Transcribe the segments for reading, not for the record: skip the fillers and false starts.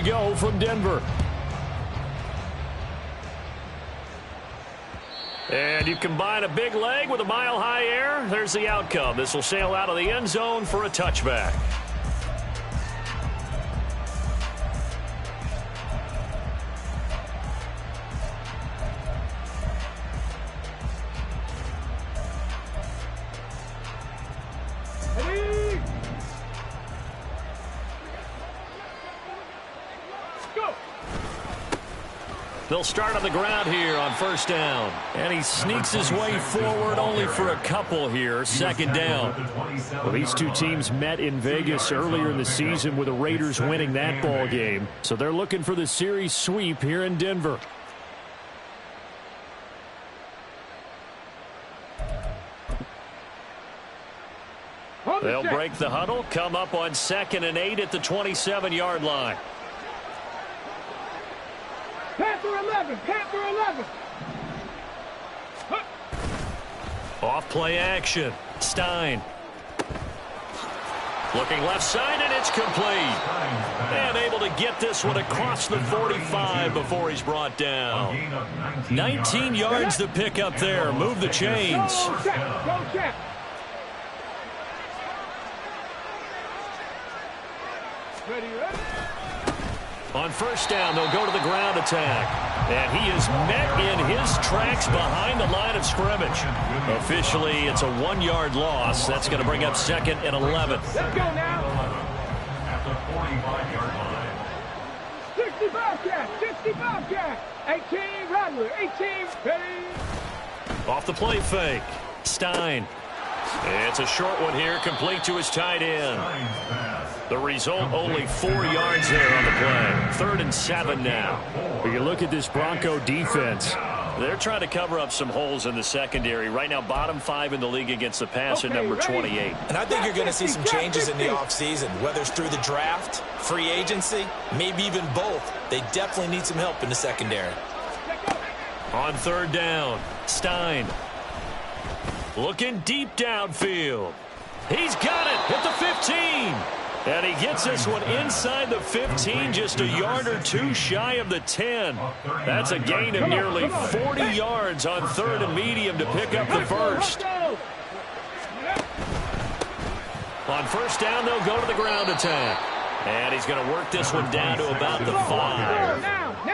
go from Denver. And you combine a big leg with a mile-high air, there's the outcome. This will sail out of the end zone for a touchback. They'll start on the ground here on first down. And he sneaks his way forward only for a couple here. Second down. Well, these two teams met in Vegas earlier in the season with the Raiders winning that ball game. So they're looking for the series sweep here in Denver. They'll break the huddle, come up on 2nd and 8 at the 27-yard line. Panther 11, Panther 11. Off play action. Stein. Looking left side, and it's complete. And able to get this one across the 45 before he's brought down. 19 yards to pick up there. Move the chains. Go check. Ready. On first down, they'll go to the ground attack. And he is met in his tracks behind the line of scrimmage. Officially, it's a 1-yard loss. That's going to bring up 2nd and 11. Let's go now. At the 45-yard line. 65 jack, 65 jack. 18, Rattler, 18, ready. Off the play fake. Stein. It's a short one here, complete to his tight end. The result, only 4 yards there on the play. 3rd and 7 now. When you look at this Bronco defense, they're trying to cover up some holes in the secondary. Right now, bottom 5 in the league against the pass at number 28. And I think you're going to see some changes in the offseason, whether it's through the draft, free agency, maybe even both. They definitely need some help in the secondary. On 3rd down, Stein. Looking deep downfield. He's got it at the 15. And he gets this one inside the 15, just a yard or two shy of the 10. That's a gain of nearly 40 yards on 3rd and medium to pick up the first. On first down, they'll go to the ground attack. And he's going to work this one down to about the 5.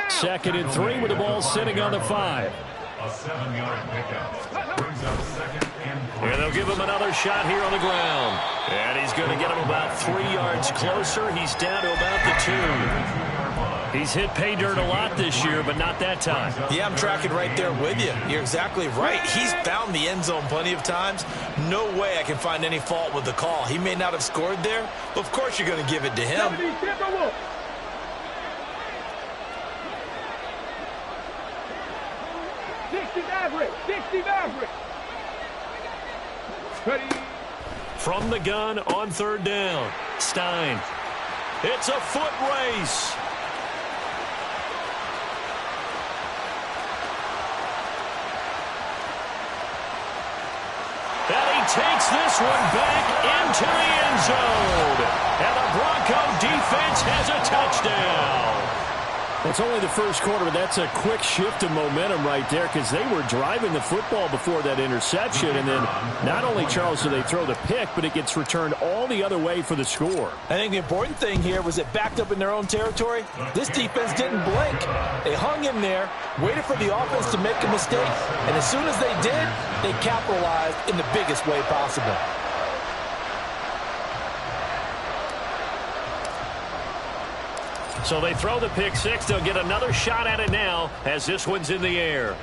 2nd and 3 with the ball sitting on the 5. A 7-yard pickup brings up 2nd and 3. And they'll give him another shot here on the ground. And he's going to get him about 3 yards closer. He's down to about the 2. He's hit pay dirt a lot this year, but not that time. Yeah, I'm tracking right there with you. You're exactly right. He's found the end zone plenty of times. No way I can find any fault with the call. He may not have scored there, but of course you're going to give it to him. 60 Maverick, 60 Maverick. Ready. From the gun on 3rd down, Stein. It's a foot race. And he takes this one back into the end zone. And the Bronco defense has a touchdown. It's only the first quarter, but that's a quick shift of momentum right there because they were driving the football before that interception. And then not only, Charles, do they throw the pick, but it gets returned all the other way for the score. I think the important thing here was it backed up in their own territory. This defense didn't blink. They hung in there, waited for the offense to make a mistake, and as soon as they did, they capitalized in the biggest way possible. So they throw the pick six. They'll get another shot at it now as this one's in the air.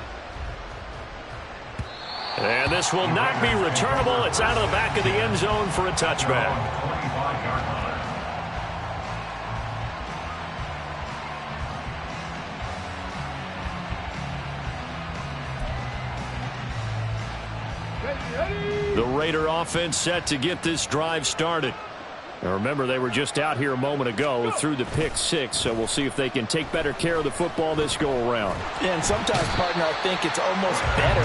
And this will not be returnable. It's out of the back of the end zone for a touchback. The Raider offense set to get this drive started. Now remember, they were just out here a moment ago through the pick six, so we'll see if they can take better care of the football this go-around. Yeah, and sometimes, partner, I think it's almost better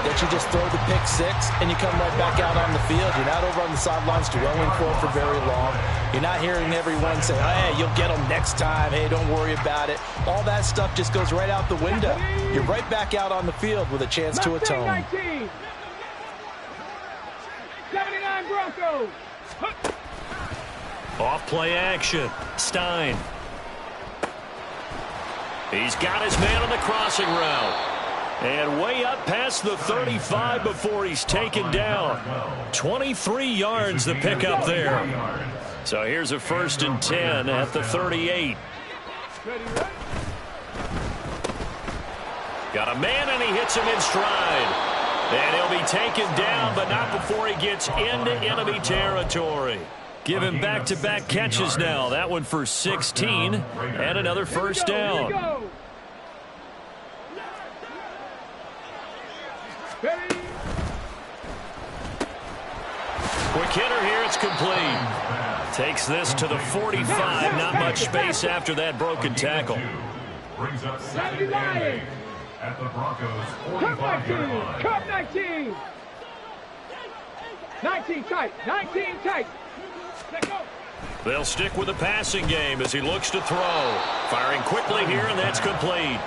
that you just throw the pick six and you come right back out on the field. You're not over on the sidelines dwelling for very long. You're not hearing everyone say, hey, you'll get them next time. Hey, don't worry about it. All that stuff just goes right out the window. You're right back out on the field with a chance to atone. 19. 79 Broncos. Off play action. Stein. He's got his man on the crossing route. And way up past the 35 before he's taken down. 23 yards the pickup there. So here's a 1st and 10 at the 38. Got a man and he hits him in stride. And he'll be taken down, but not before he gets into enemy territory. Give him back-to-back catches now. That one for 16 and another 1st down. Quick hitter here. It's complete. Takes this to the 45. Not much space after that broken tackle. Brings up 2nd and 8 at the Broncos' Cup 45-yard line. Cup 19. 19 tight. 19 tight. Let's go. They'll stick with the passing game as he looks to throw. Firing quickly here, and that's complete.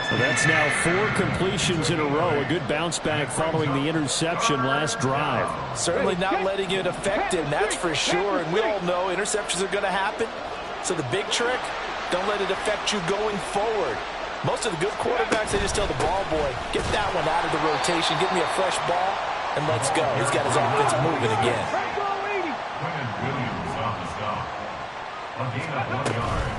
So that's now 4 completions in a row. A good bounce back following the interception last drive. Certainly not letting it affect him, that's for sure. And we all know interceptions are going to happen. So the big trick, don't let it affect you going forward. Most of the good quarterbacks, they just tell the ball boy, get that one out of the rotation, give me a fresh ball, and let's go. He's got his offense moving again. Williams on the stop. A gain of 1 yard.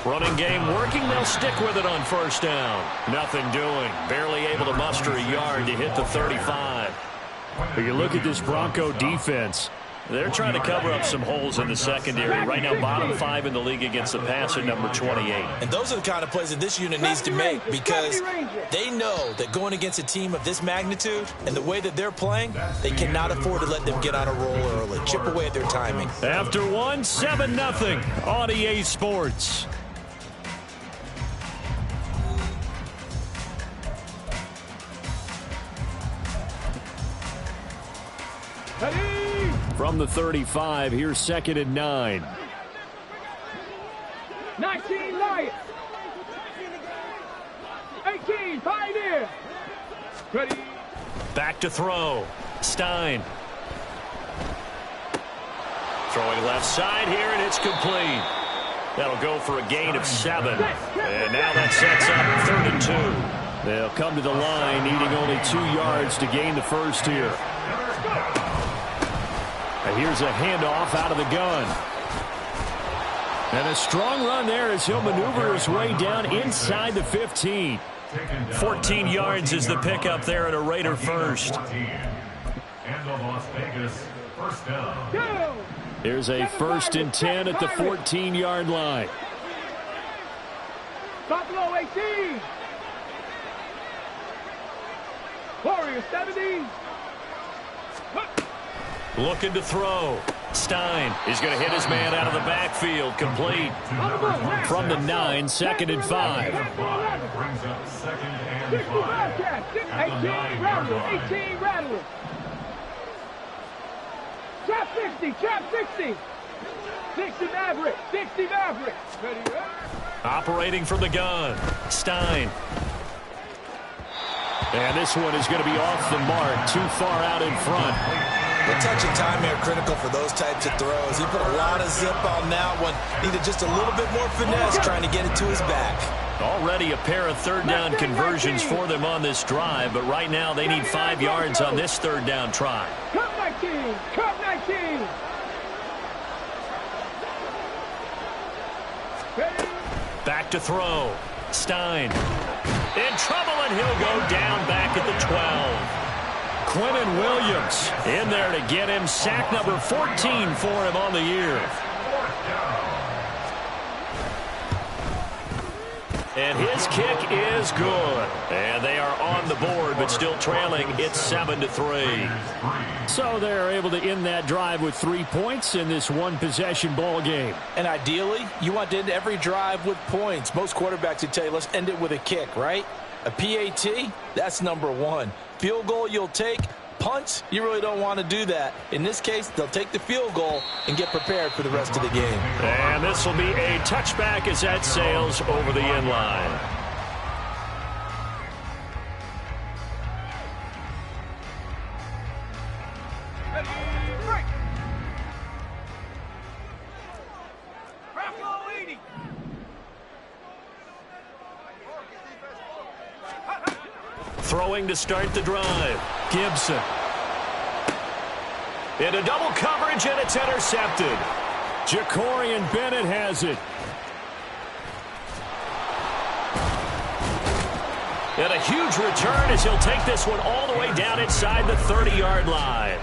Running game working. They'll stick with it on 1st down. Nothing doing. Barely able to muster a yard to hit the 35. But you look at this Bronco defense. They're trying to cover up some holes in the secondary. Right now, bottom 5 in the league against the pass at number 28. And those are the kind of plays that this unit needs to make because they know that going against a team of this magnitude and the way that they're playing, they cannot afford to let them get on a roll early. Chip away at their timing. After 1, 7-0 on EA Sports. From the 35, here's 2nd and 9. 19 Lions. 18 Pioneer. Ready. Back to throw. Stein. Throwing left side here, and it's complete. That'll go for a gain of 7. And now that sets up 3rd and 2. They'll come to the line, needing only 2 yards to gain the 1st here. And here's a handoff out of the gun. And a strong run there as he'll maneuver his way down inside the 15. 14 yards is the pickup there at a Raider 1st. And the Las Vegas 1st down. Here's a 1st and 10 at the 14-yard line. Buffalo 18. Warriors 70. Looking to throw. Stein is going to hit his man out of the backfield. Complete. From the 9, 2nd and 5. Brings up 2nd and 60 5. Bobcats. At the 9-yard 18 line. 18 Rattlers. Trap 60. Trap 60. 60 Maverick. 60 Maverick. Ready. Operating from the gun. Stein. And this one is going to be off the mark. Too far out in front. The touch and time are critical for those types of throws. He put a lot of zip on that one. Needed just a little bit more finesse trying to get it to his back. Already a pair of 3rd down conversions for them on this drive, but right now they need 5 yards on this 3rd down try. Cup 19. Cup 19. Ready. Back to throw. Stein. In trouble, and he'll go down back at the 12. Quinnen Williams in there to get him. Sack number 14 for him on the year. And his kick is good. And they are on the board, but still trailing. It's 7-3. So they're able to end that drive with 3 points in this one-possession ball game. And ideally, you want to end every drive with points. Most quarterbacks would tell you, let's end it with a kick, right? A PAT, that's number one. Field goal you'll take. Punts, you really don't want to do that. In this case, they'll take the field goal and get prepared for the rest of the game. And this will be a touchback as that sails over the end line. Throwing to start the drive. Gibson. Into double coverage, and it's intercepted. Jacorian Bennett has it. And a huge return as he'll take this one all the way down inside the 30-yard line.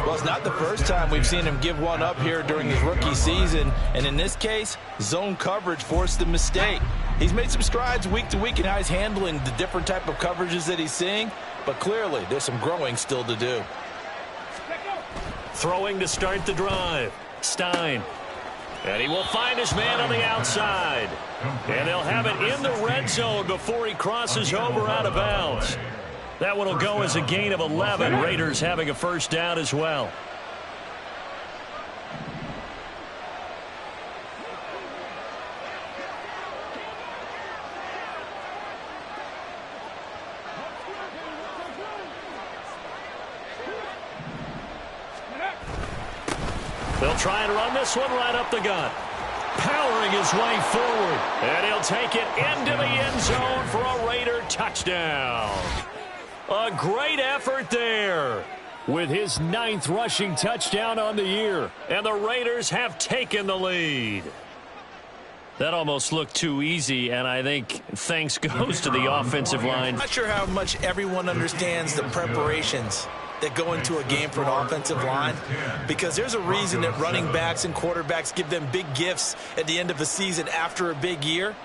Well, it's not the first time we've seen him give one up here during his rookie season. And in this case, zone coverage forced the mistake. He's made some strides week to week in how he's handling the different type of coverages that he's seeing. But clearly, there's some growing still to do. Throwing to start the drive. Stein. And he will find his man on the outside. And they'll have it in the red zone before he crosses over out of bounds. That one will go as a gain of 11. Raiders having a first down as well. They'll try and run this one right up the gut. Powering his way forward. And he'll take it into the end zone for a Raider touchdown. A great effort there. With his 9th rushing touchdown on the year. And the Raiders have taken the lead. That almost looked too easy, and I think thanks goes to the offensive line. I'm not sure how much everyone understands the preparations that go into a game for an offensive line, because there's a reason that running backs and quarterbacks give them big gifts at the end of a season after a big year.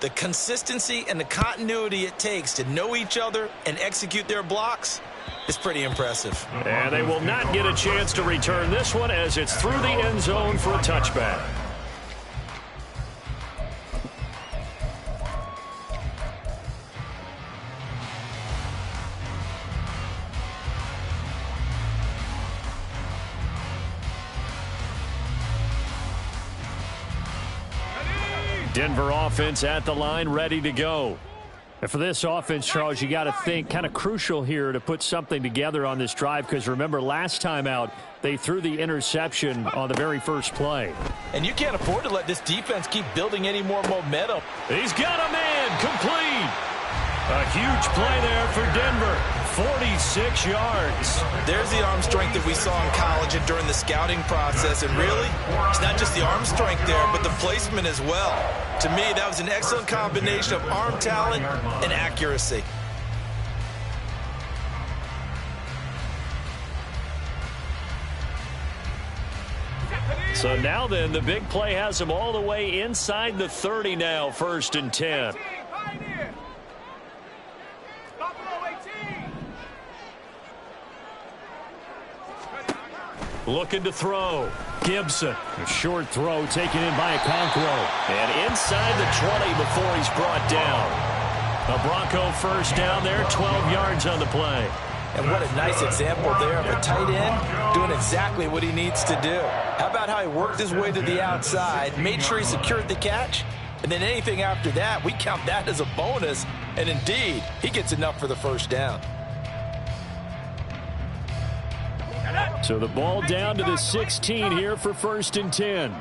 The consistency and the continuity it takes to know each other and execute their blocks is pretty impressive. And they will not get a chance to return this one as it's through the end zone for a touchback. Denver offense at the line, ready to go. And for this offense, Charles, you got to think kind of crucial here to put something together on this drive, because remember last time out they threw the interception on the very first play. And you can't afford to let this defense keep building any more momentum. He's got a man complete. A huge play there for Denver. 46 yards. There's the arm strength that we saw in college and during the scouting process. And really, it's not just the arm strength there, but the placement as well. To me, that was an excellent combination of arm talent and accuracy. So now then, the big play has him all the way inside the 30 now, 1st and 10. Looking to throw. Gibson. A short throw taken in by Okonkwo. And inside the 20 before he's brought down. A Bronco first down there, 12 yards on the play. And what a nice example there of a tight end doing exactly what he needs to do. How about how he worked his way to the outside, made sure he secured the catch, and then anything after that, we count that as a bonus. And indeed, he gets enough for the first down. So the ball down to the 16 here for 1st and 10.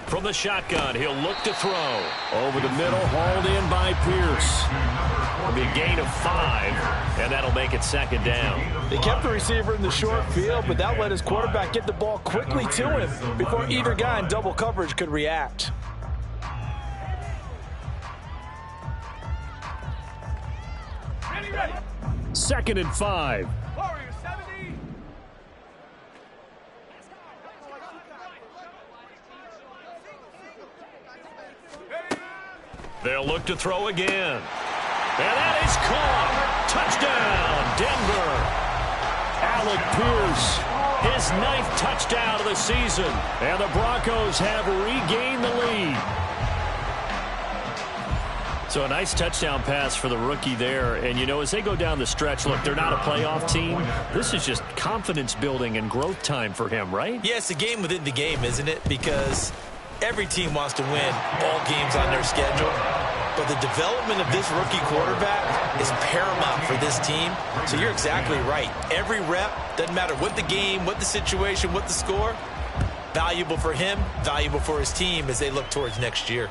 From the shotgun, he'll look to throw. Over the middle, hauled in by Pierce. It'll be a gain of 5, and that'll make it 2nd down. They kept the receiver in the short field, but that let his quarterback get the ball quickly to him before either guy in double coverage could react. Ready. 2nd and 5. Warriors 70. They'll look to throw again. And that is caught. Touchdown, Denver. Alec Pierce, His 9th touchdown of the season. and the Broncos have regained the lead. So a nice touchdown pass for the rookie there. And, you know, as they go down the stretch, look, they're not a playoff team. This is just confidence building and growth time for him, right? Yeah, it's a game within the game, isn't it? Because every team wants to win all games on their schedule. But the development of this rookie quarterback is paramount for this team. So you're exactly right. Every rep, doesn't matter what the game, what the situation, what the score, valuable for him, valuable for his team as they look towards next year.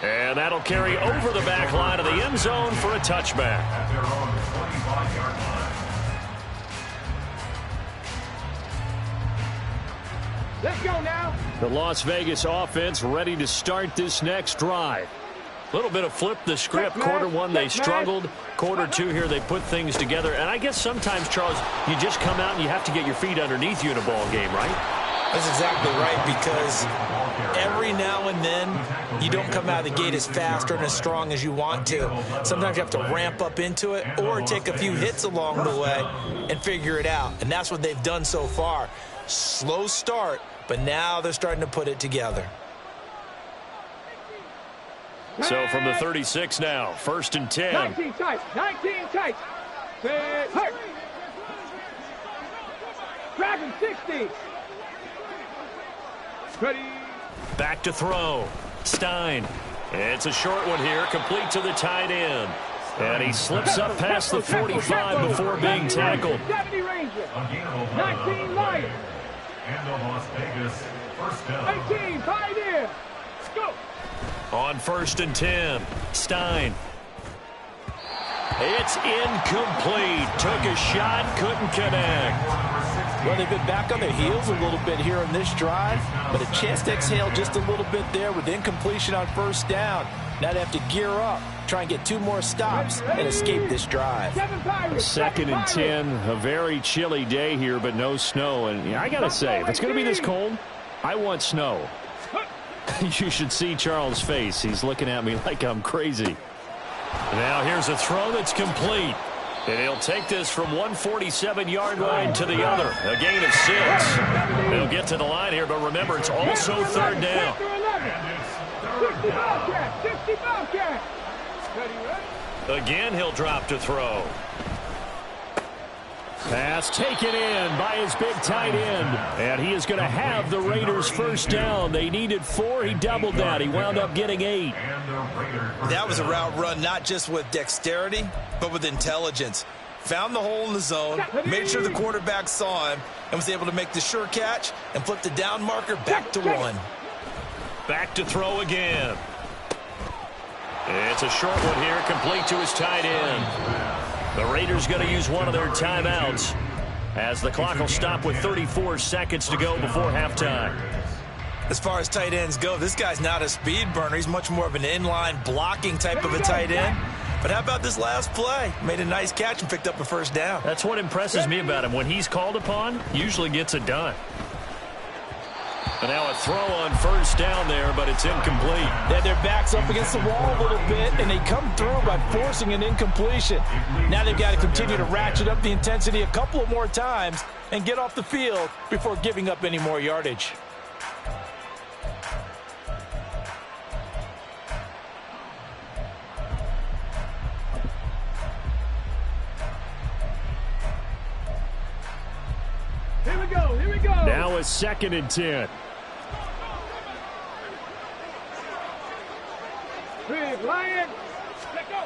And that'll carry over the back line of the end zone for a touchback. At their own 25-yard line. Let's go now. The Las Vegas offense ready to start this next drive. A little bit of flip the script. Quarter one, they struggled. Quarter two here, they put things together. And I guess sometimes, Charles, you just come out and you have to get your feet underneath you in a ball game, right? That's exactly right, because every now and then you don't come out of the gate as fast or as strong as you want to. Sometimes you have to ramp up into it or take a few hits along the way and figure it out. And that's what they've done so far. Slow start, but now they're starting to put it together. So from the 36 now, 1st and 10. 19 tight. 19 tight. Hurt. Dragon 60. Ready. Back to throw. Stein. It's a short one here, complete to the tight end. And he slips up past the 45 before being tackled. 70 Ranger. A gain of 11. 19 Lions. And the Las Vegas first down. 18 Pioneer. Let's go. On 1st and 10, Stein. It's incomplete. Took a shot, couldn't connect. Well, they've been back on their heels a little bit here in this drive, but a chance to exhale just a little bit there with incompletion on 1st down. Now they have to gear up, try and get 2 more stops and escape this drive. 2nd and 10, a very chilly day here, but no snow. And I got to say, if it's going to be this cold, I want snow. You should see Charles' face. He's looking at me like I'm crazy. Now here's a throw that's complete. And he'll take this from 147-yard line to the other. A gain of 6. They'll get to the line here, but remember, it's also 3rd down. 60 Bobcat. 60 Bobcat. Again, he'll drop to throw. Pass taken in by his big tight end. And he is going to have the Raiders' 1st down. They needed 4. He doubled that. He wound up getting 8. That was a route run not just with dexterity, but with intelligence. Found the hole in the zone, made sure the quarterback saw him, and was able to make the sure catch and flip the down marker back to 1. Back to throw again. It's a short one here, complete to his tight end. The Raiders going to use one of their timeouts as the clock will stop with 34 seconds to go before halftime. As far as tight ends go, this guy's not a speed burner. He's much more of an inline blocking type of a tight end. But how about this last play? Made a nice catch and picked up a 1st down. That's what impresses me about him. When he's called upon, usually gets it done. And now a throw on 1st down there, but it's incomplete. They had their backs up against the wall a little bit, and they come through by forcing an incompletion. Now they've got to continue to ratchet up the intensity a couple of more times and get off the field before giving up any more yardage. Here we go. Here we go. Now a 2nd and 10. Big Lion. Let go.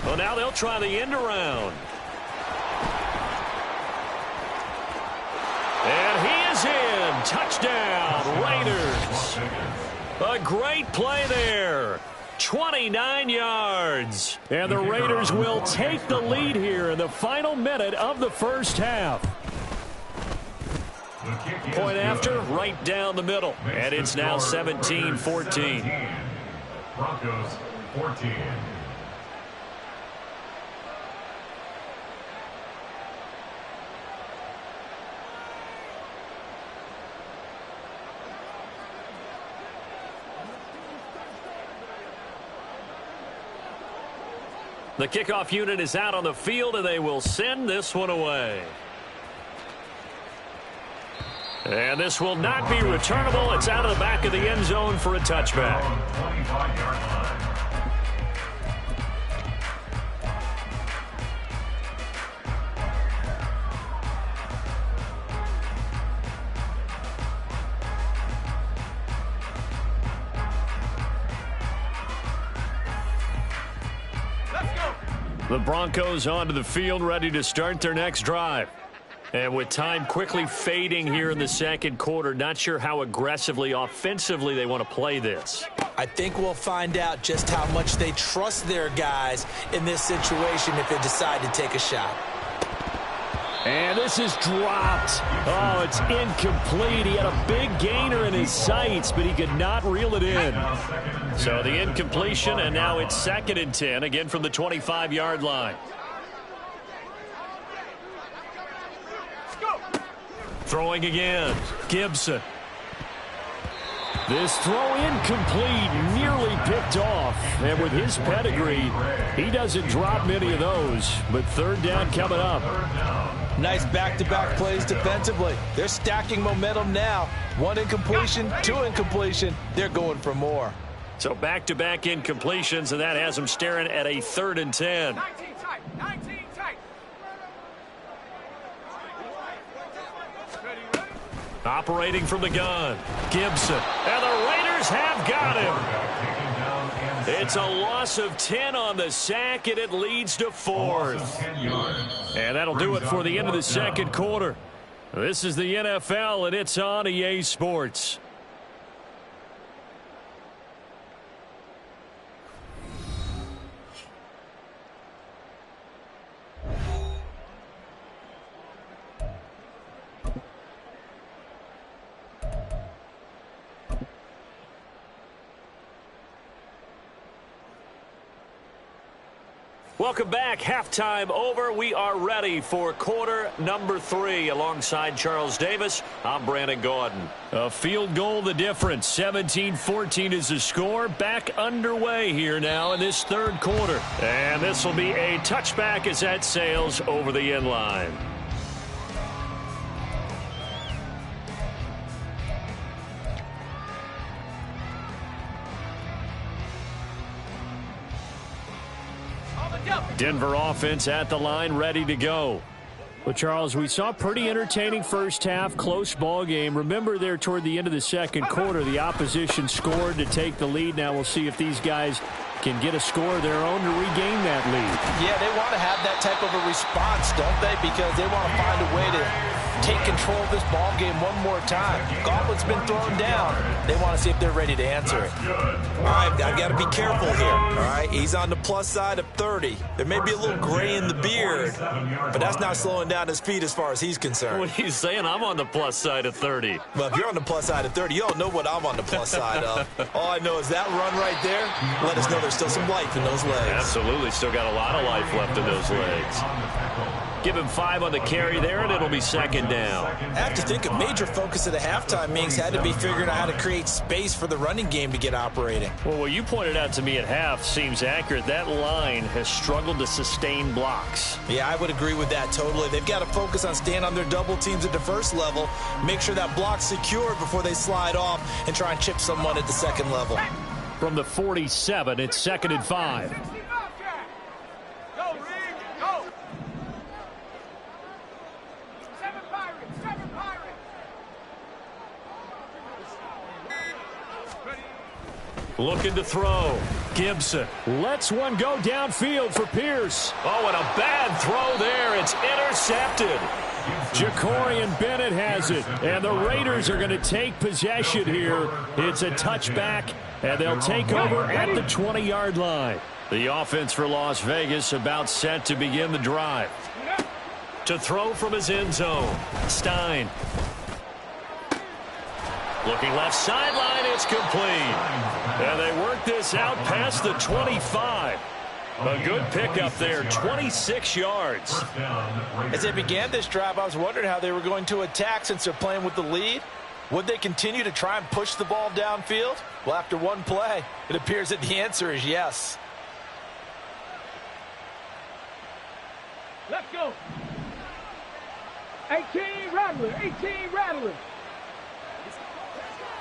Well, now they'll try the end around. And he is in. Touchdown, Raiders. A great play there. 29 yards. And the Raiders will take the lead here in the final minute of the 1st half. Point after, right down the middle. And it's now 17-14. Broncos 14. The kickoff unit is out on the field, and they will send this one away. And this will not be returnable. It's out of the back of the end zone for a touchback. 25-yard line. The Broncos onto the field, ready to start their next drive. And with time quickly fading here in the second quarter, not sure how aggressively, offensively they want to play this. I think we'll find out just how much they trust their guys in this situation if they decide to take a shot. And this is dropped. Oh, it's incomplete. He had a big gainer in his sights, but he could not reel it in. So the incompletion, and now it's 2nd and 10, again from the 25-yard line. Throwing again, Gibson. This throw incomplete, nearly picked off. And with his pedigree, he doesn't drop many of those. But 3rd down coming up. Nice back-to-back plays defensively. They're stacking momentum now. 1 incompletion, 2 incompletion. They're going for more. So back-to-back incompletions, and that has them staring at a 3rd and 10. 19 tight. 19 tight. Operating from the gun, Gibson. And the Raiders have got him. It's a loss of 10 on the sack, and it leads to 4th. And that'll do it for the end of the second quarter. This is the NFL, and it's on EA Sports. Welcome back. Halftime over. We are ready for quarter number 3. Alongside Charles Davis, I'm Brandon Gaudin. A field goal the difference. 17-14 is the score. Back underway here now in this 3rd quarter. And this will be a touchback as that sails over the end line. Denver offense at the line, ready to go. Well, Charles, we saw a pretty entertaining first half, close ball game. Remember there toward the end of the second quarter, the opposition scored to take the lead. Now we'll see if these guys can get a score of their own to regain that lead. Yeah, they want to have that type of a response, don't they? Because they want to find a way to take control of this ball game one more time. Gauntlet's been thrown down. They want to see if they're ready to answer it. All right, I've got to be careful here. All right, he's on the plus side of 30. There may be a little gray in the beard, but that's not slowing down his feet as far as he's concerned. What are you saying? I'm on the plus side of 30. Well, if you're on the plus side of 30, you don't know what I'm on the plus side of. All I know is that run right there let us know there's still some life in those legs. Absolutely. Still got a lot of life left in those legs. Give him 5 on the carry there, and it'll be 2nd down. I have to think a major focus of the halftime meetings had to be figuring out how to create space for the running game to get operating. Well, what you pointed out to me at half seems accurate. That line has struggled to sustain blocks. Yeah, I would agree with that totally. They've got to focus on staying on their double teams at the first level, make sure that block's secure before they slide off and try and chip someone at the second level. From the 47, it's 2nd and 5. Looking to throw. Gibson. Lets one go downfield for Pierce. Oh, and a bad throw there. It's intercepted. Jacorian Bennett has it. And the Raiders are going to take possession here. It's a touchback, and they'll take over at the 20-yard line. The offense for Las Vegas about set to begin the drive. To throw from his end zone. Stein. Looking left sideline, it's complete. And they work this out past the 25. A good pickup there, 26 yards. As they began this drive, I was wondering how they were going to attack since they're playing with the lead. Would they continue to try and push the ball downfield? Well, after one play, it appears that the answer is yes. 18 Rattler, 18 Rattler.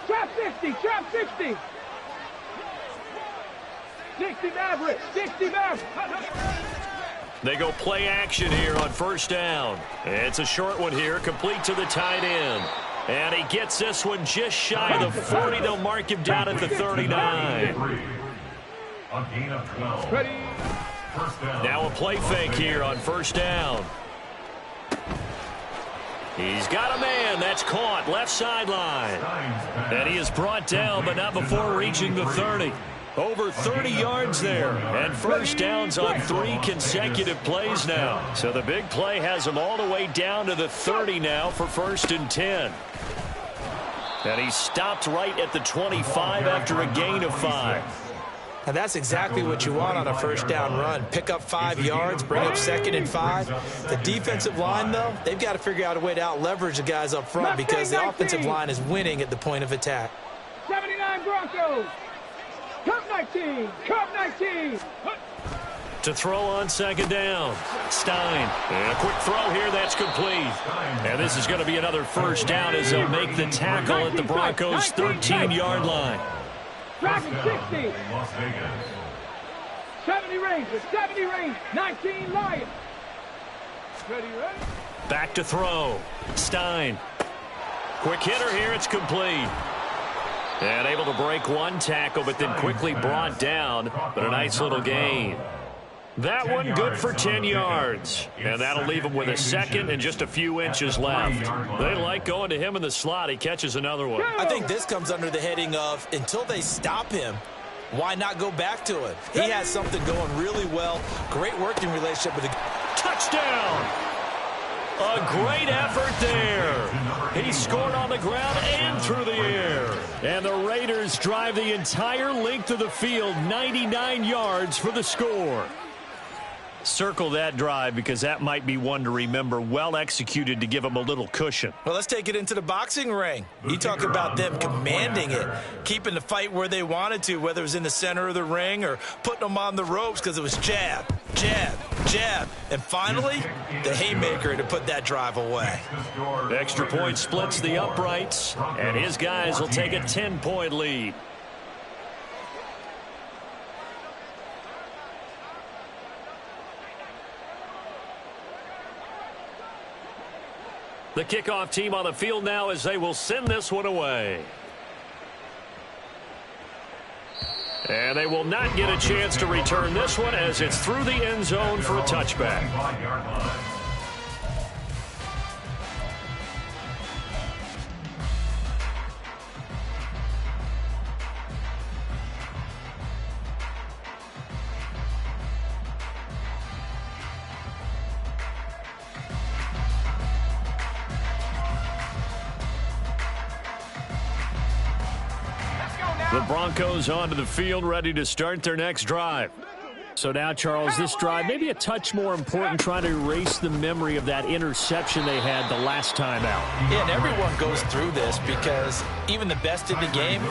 Trap 60, trap 60. 60 Maverick, 60 Maverick. They go play action here on first down. It's a short one here, complete to the tight end. And he gets this one just shy of the 40. They'll mark him down at the 39. A gain of 12. Ready. First down. Now a play fake here on first down. He's got a man. That's caught. Left sideline. And he is brought down, but not before reaching the 30. Over 30 yards there. And first downs on 3 consecutive plays now. So the big play has him all the way down to the 30 now for 1st and 10. And he stopped right at the 25 after a gain of 5. Now that's exactly what you want on a first down run. Pick up 5 yards, bring up 2nd and 5. The defensive line, though, they've got to figure out a way to out-leverage the guys up front because the offensive line is winning at the point of attack. 79 Broncos. Cup 19, Cup 19. To throw on 2nd down. Stein. And a quick throw here. That's complete. And this is going to be another first down as they'll make the tackle at the Broncos' 13-yard line. Dragon 60. 70 Rangers, 70 Rangers, 19 Lions. Ready. Back to throw. Stein. Quick hitter here. It's complete. And able to break one tackle, but then quickly brought down. But a nice little gain. That one good for 10 yards. And that'll leave him with a 2nd and just a few inches left. They like going to him in the slot. He catches another one. I think this comes under the heading of until they stop him, why not go back to it? He has something going really well. Great working relationship with the touchdown. A great effort there. He scored on the ground and through the air. And the Raiders drive the entire length of the field, 99 yards for the score. Circle that drive because that might be one to remember. Well executed to give them a little cushion. Well, let's take it into the boxing ring. You talk about them commanding it, keeping the fight where they wanted to, whether it was in the center of the ring or putting them on the ropes because it was jab, jab, jab. And finally, the haymaker to put that drive away. Extra point splits the uprights, and his guys will take a 10-point lead. The kickoff team on the field now as they will send this one away. And they will not get a chance to return this one as it's through the end zone for a touchback. The Broncos onto the field, ready to start their next drive. So now, Charles, this drive maybe a touch more important, trying to erase the memory of that interception they had the last time out. Yeah, and everyone goes through this because even the best in the game,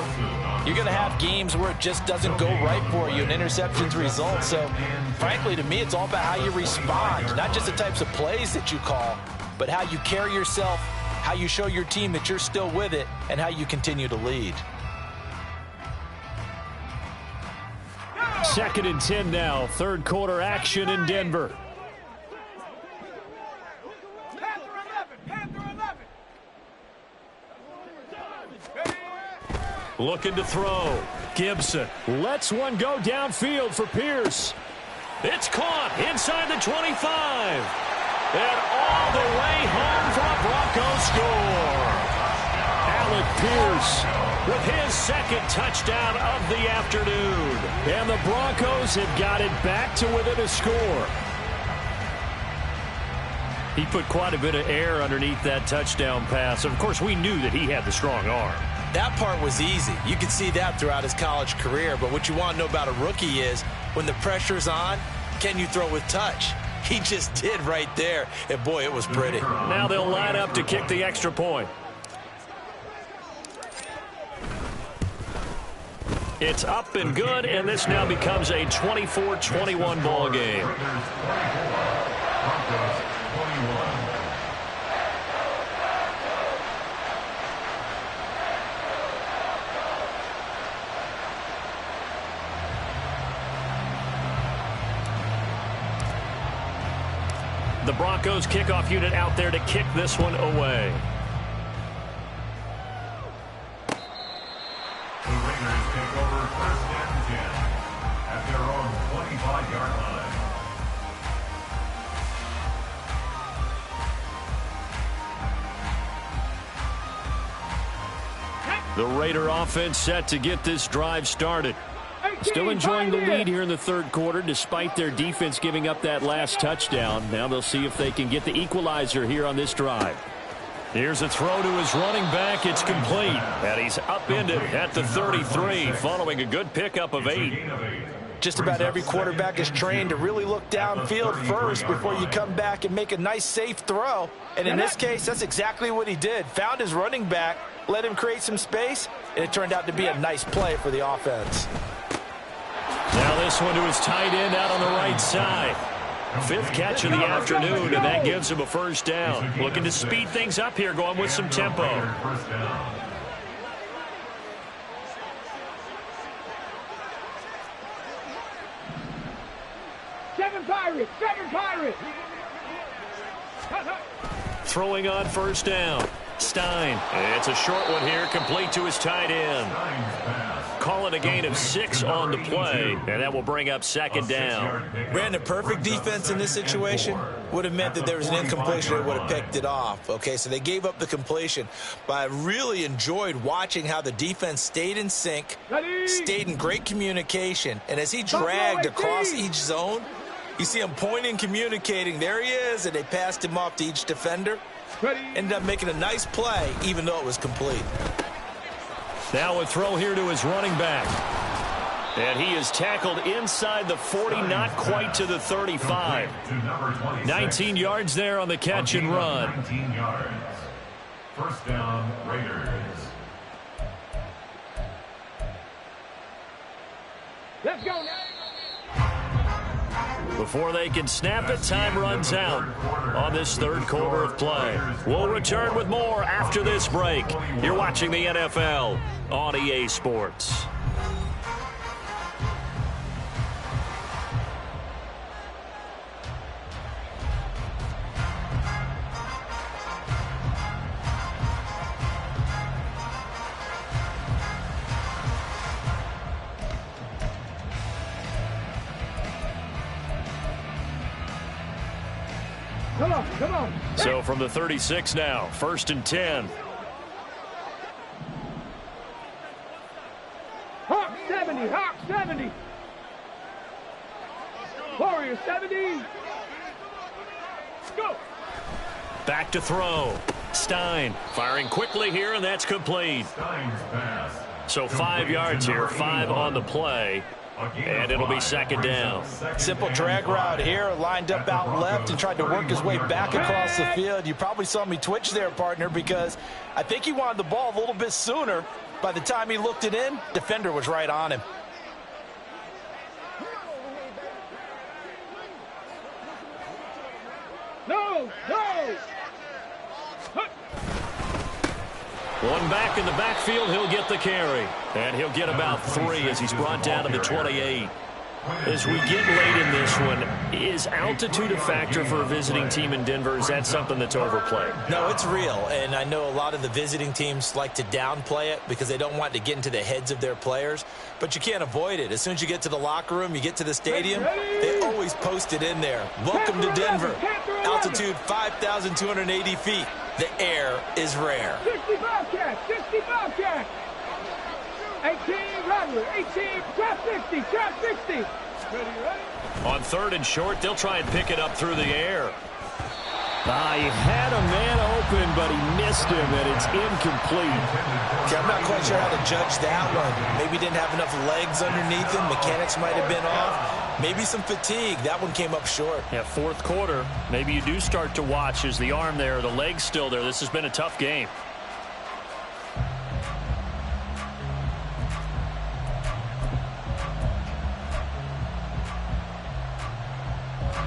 you're going to have games where it just doesn't go right for you, and interceptions result. So, frankly, to me, it's all about how you respond, not just the types of plays that you call, but how you carry yourself, how you show your team that you're still with it, and how you continue to lead. 2nd and 10 now. 3rd quarter action in Denver. Looking to throw. Gibson lets one go downfield for Pierce. It's caught inside the 25. And all the way home for a Broncos score. Alec Pierce with his 2nd touchdown of the afternoon. And the Broncos have got it back to within a score. He put quite a bit of air underneath that touchdown pass. Of course, we knew that he had the strong arm. That part was easy. You could see that throughout his college career. But what you want to know about a rookie is when the pressure's on, can you throw with touch? He just did right there. And, boy, it was pretty. Now they'll line up to kick the extra point. It's up and good, and this now becomes a 24-21 ball game. the Broncos kickoff unit out there to kick this one away. The Raiders take over 1st and 10 at their own 25-yard line. The Raider offense set to get this drive started. Still enjoying the lead here in the third quarter despite their defense giving up that last touchdown. Now they'll see if they can get the equalizer here on this drive. Here's a throw to his running back. It's complete. And he's upended at the 33 following a good pickup of 8. Just about every quarterback is trained to really look downfield first before you come back and make a nice, safe throw. And in this case, that's exactly what he did. Found his running back, let him create some space, and it turned out to be a nice play for the offense. Now this one to his tight end out on the right side. 5th catch of the afternoon, and that gives him a first down. Looking to speed things up here, going with some tempo. Seven Pirates! Throwing on first down. Stein. It's a short one here, complete to his tight end. Call it a gain of 6 on the play, and that will bring up 2nd down. Brandon, perfect defense in this situation would have meant that there was an incompletion that would have picked it off. Okay, so they gave up the completion, but I really enjoyed watching how the defense stayed in sync, stayed in great communication, and as he dragged across each zone, you see him pointing, communicating. There he is, and they passed him off to each defender. Ended up making a nice play, even though it was complete. Now a throw here to his running back. And he is tackled inside the 40, not quite to the 35. 19 yards there on the catch and run. 19 yards. First down, Raiders. Let's go now. Before they can snap it, time runs out on this third quarter of play. We'll return with more after this break. You're watching the NFL on EA Sports. Come on. So from the 36 now, 1st and 10. Hawk 70. Warrior 70. Go. Back to throw. Stein firing quickly here, and that's complete. So 5 yards here, 5 on the play. And it'll be 2nd down. Simple drag route here, lined up out left and tried to work his way back across the field. You probably saw me twitch there, partner, because I think he wanted the ball a little bit sooner. By the time he looked it in, defender was right on him. No. One back in the backfield, he'll get the carry. And he'll get about 3 as he's brought down to the 28. As we get late in this one, is altitude a factor for a visiting team in Denver? Is that something that's overplayed? No, it's real, and I know a lot of the visiting teams like to downplay it because they don't want to get into the heads of their players, but you can't avoid it. As soon as you get to the locker room, you get to the stadium, they always post it in there. Welcome to Denver. Altitude 5,280 feet. The air is rare. 60 Bobcats. 18 Rattler, 18, trap 60. Ready? On 3rd and short, they'll try and pick it up through the air. He had a man open, but he missed him, and it's incomplete. Okay, I'm not quite sure how to judge that one. Maybe didn't have enough legs underneath him. Mechanics might have been off. Maybe some fatigue. That one came up short. Yeah, 4th quarter. Maybe you do start to watch. Is the arm there, the leg's still there? This has been a tough game.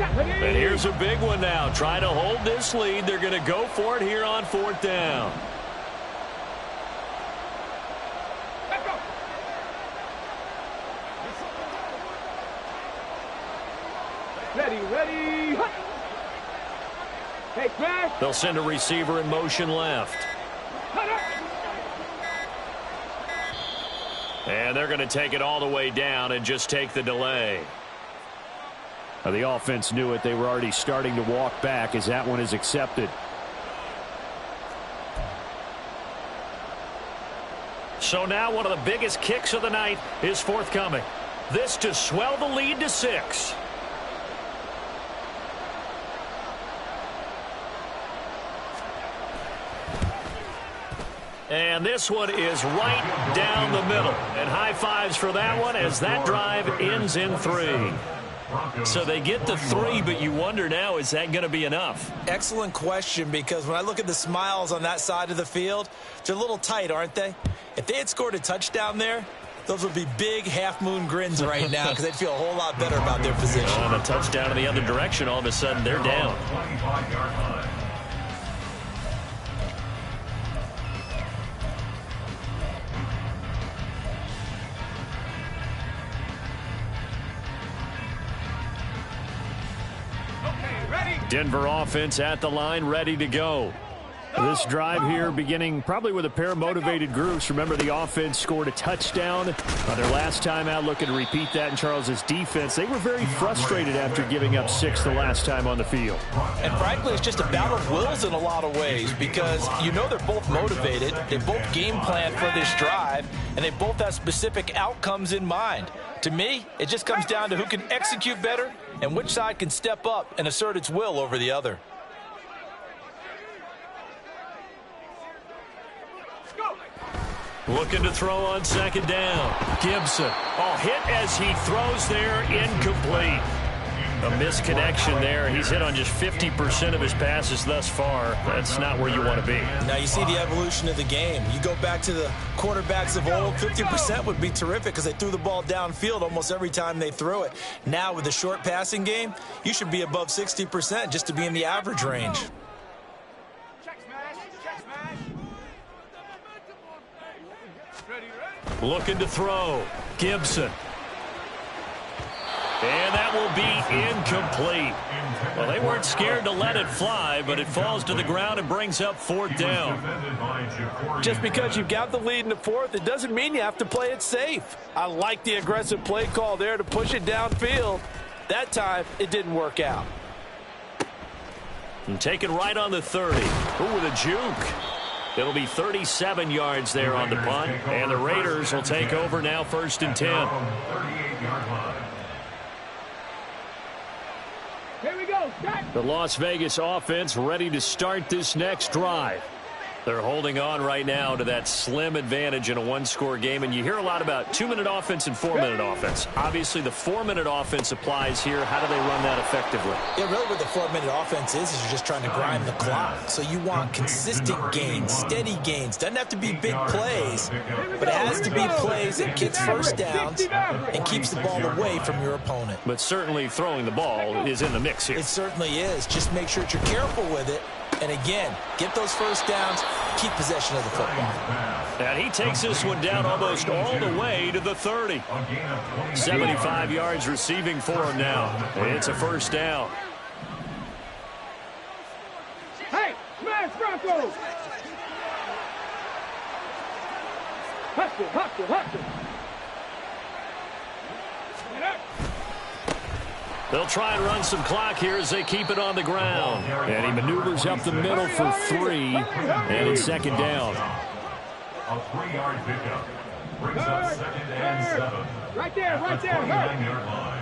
And here's a big one now. Trying to hold this lead. They're going to go for it here on 4th down. Let's go. Ready. Hey, smash. They'll send a receiver in motion left. And they're going to take it all the way down and just take the delay. The offense knew it. They were already starting to walk back as that one is accepted. So now one of the biggest kicks of the night is forthcoming. This to swell the lead to 6. And this one is right down the middle. And high fives for that one as that drive ends in 3. So they get the 3, but you wonder now, is that going to be enough? Excellent question, because when I look at the smiles on that side of the field, they're a little tight, aren't they? If they had scored a touchdown there, those would be big half-moon grins right now because they'd feel a whole lot better about their position. On a touchdown in the other direction, all of a sudden they're down. Denver offense at the line, ready to go. This drive here beginning probably with a pair of motivated groups. Remember, the offense scored a touchdown on their last time out, looking to repeat that in Charles's defense. They were very frustrated after giving up 6 the last time on the field. And frankly, it's just a battle of wills in a lot of ways, because you know they're both motivated. They both game plan for this drive, and they both have specific outcomes in mind. To me, it just comes down to who can execute better and which side can step up and assert its will over the other. Looking to throw on second down. Gibson. Oh, hit as he throws there, incomplete. A misconnection there. He's hit on just 50% of his passes thus far. That's not where you want to be. Now you see the evolution of the game. You go back to the quarterbacks of old, 50% would be terrific because they threw the ball downfield almost every time they threw it. Now with the short passing game, you should be above 60% just to be in the average range. Looking to throw. Gibson. And that will be incomplete. Well, they weren't scared to let it fly, but it falls to the ground and brings up 4th down. Just because you've got the lead in the 4th, it doesn't mean you have to play it safe. I like the aggressive play call there to push it downfield. That time, it didn't work out. And take it right on the 30. Ooh, with a juke. It'll be 37 yards there on the punt, and the Raiders will take over now 1st and 10. Here we go. The Las Vegas offense ready to start this next drive. They're holding on right now to that slim advantage in a one-score game, and you hear a lot about 2-minute offense and 4-minute offense. Obviously, the 4-minute offense applies here. How do they run that effectively? Yeah, really what the 4-minute offense is you're just trying to grind the clock. So you want consistent gains, steady gains. Doesn't have to be big plays, but it has to be plays that gets first downs and keeps the ball away from your opponent. But certainly throwing the ball is in the mix here. It certainly is. Just make sure that you're careful with it. And again, get those first downs, keep possession of the football. And he takes this one down almost all the way to the 30. 75 yards receiving for him now. It's a 1st down. Hey, smash Broncos! Hustle, hustle, hustle. They'll try and run some clock here as they keep it on the ground. And he maneuvers up the middle for 3, and it's 2nd down. A 3-yard pickup brings up 2nd and 7. Right there, right there. 29-yard line.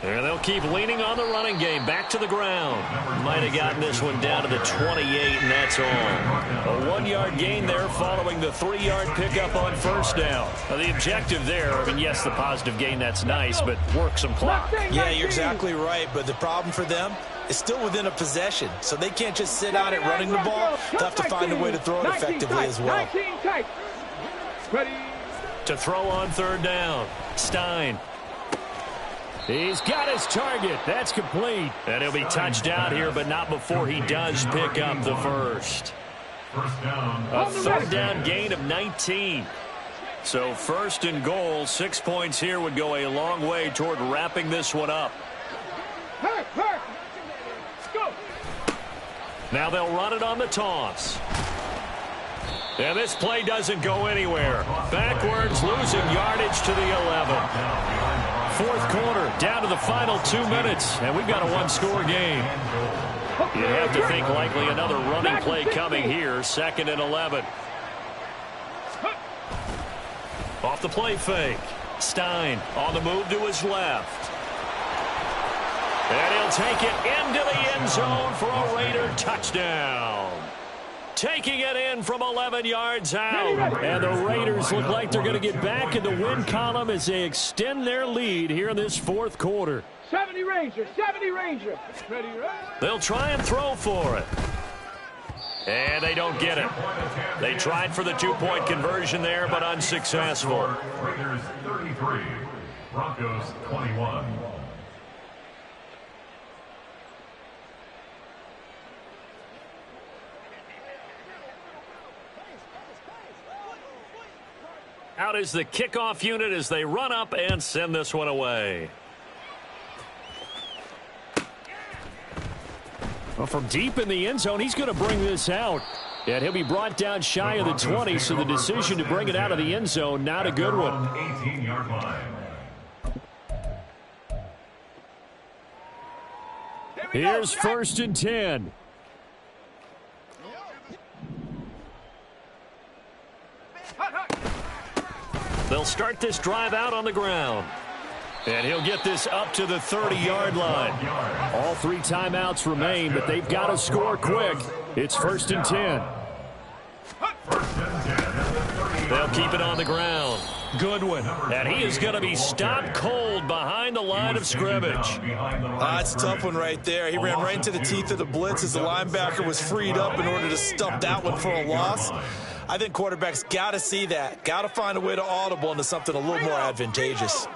And they'll keep leaning on the running game. Back to the ground. Might have gotten this one down to the 28, and that's all. A 1-yard gain there following the 3-yard pickup on 1st down. Now, the objective there, I mean, yes, the positive gain, that's nice, but work some clock. Yeah, you're exactly right, but the problem for them is still within a possession, so they can't just sit on it running the ball. They'll have to find a way to throw it effectively as well. Ready. To throw on 3rd down. Stein. He's got his target. That's complete. And he'll be touched out here, but not before he does pick up the first. First down. A 3rd down gain of 19. So 1st and goal, 6 points here would go a long way toward wrapping this one up. Now they'll run it on the toss. And this play doesn't go anywhere. Backwards, losing yardage to the 11. Fourth quarter, down to the final 2 minutes, and we've got a one-score game. You have to think likely another running play coming here, 2nd and 11. Off the play fake. Stein on the move to his left. And he'll take it into the end zone for a Raider touchdown. Taking it in from 11 yards out. And the Raiders look like they're going to get back in the win column as they extend their lead here in this fourth quarter. 70 Ranger, 70 Ranger. Ready, they'll try and throw for it. And they don't get it. They tried for the two-point conversion there, but unsuccessful. Raiders 33, Broncos 21. Out is the kickoff unit as they run up and send this one away. Well, from deep in the end zone, he's going to bring this out. And he'll be brought down shy of the 20, so the decision to bring it out of the end zone, not a good one. 18-yard line. Here's 1st and 10. They'll start this drive out on the ground. And he'll get this up to the 30-yard line. All 3 timeouts remain, but they've got to score quick. It's 1st and 10. They'll keep it on the ground. Goodwin. And he is going to be stopped cold behind the line of scrimmage. That's a tough one right there. He ran right into the teeth of the blitz as the linebacker was freed up in order to stuff that one for a loss. I think quarterbacks got to see that. Got to find a way to audible into something a little more advantageous.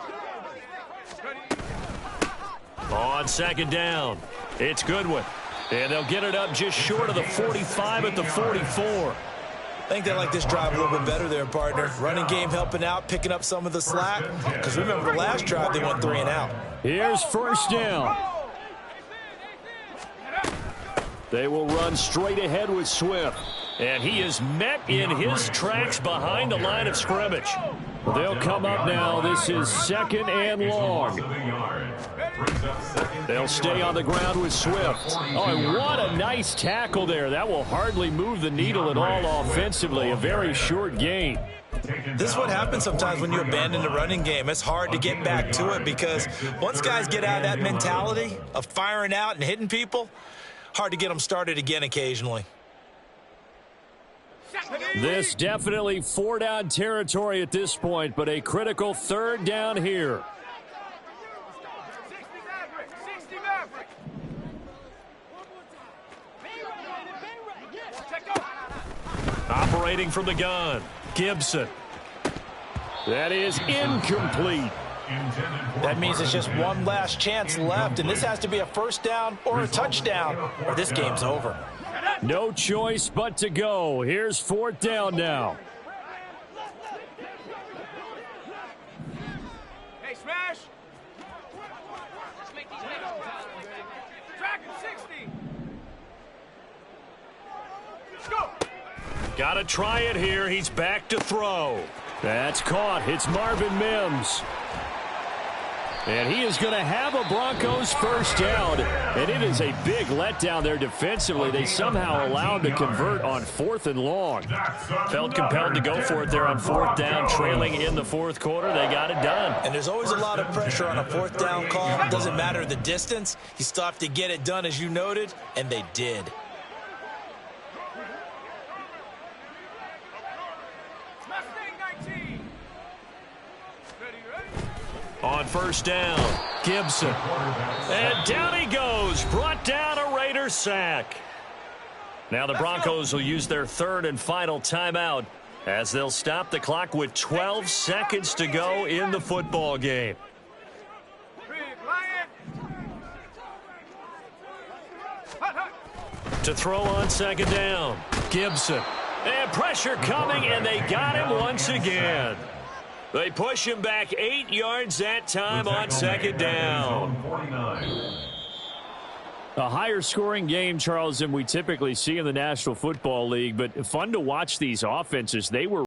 On 2nd down, it's Goodwin. And they'll get it up just short of the 45 at the 44. I think they like this drive a little bit better there, partner. Running game helping out, picking up some of the slack. Because remember, the last drive, they went 3 and out. Here's 1st down. They will run straight ahead with Swift. And he is met in his tracks behind the line of scrimmage. They'll come up now. This is 2nd and long. They'll stay on the ground with Swift. Oh, and what a nice tackle there. That will hardly move the needle at all offensively. A very short gain. This is what happens sometimes when you abandon the running game. It's hard to get back to it because once guys get out of that mentality of firing out and hitting people, hard to get them started again occasionally. This definitely 4-down territory at this point, but a critical 3rd down here. 60 Maverick. Operating from the gun, Gibson. That is incomplete. That means it's just one last chance left, and this has to be a 1st down or a touchdown, or this game's over. No choice but to go. Here's 4th down now. Hey, smash. Track him 60. Let's go. Got to try it here. He's back to throw. That's caught. It's Marvin Mims. And he is going to have a Broncos 1st down. And it is a big letdown there defensively. They somehow allowed to convert on 4th and long. Felt compelled to go for it there on 4th down, trailing in the 4th quarter. They got it done. And there's always a lot of pressure on a 4th down call. It doesn't matter the distance. You still have to get it done, as you noted, and they did. On 1st down, Gibson. And down he goes. Brought down a Raider sack. Now the Broncos will use their 3rd and final timeout as they'll stop the clock with 12 seconds to go in the football game. To throw on 2nd down, Gibson. And pressure coming, and they got him once again. They push him back 8 yards that time on 2nd down. A higher scoring game, Charles, than we typically see in the National Football League, but fun to watch these offenses. They were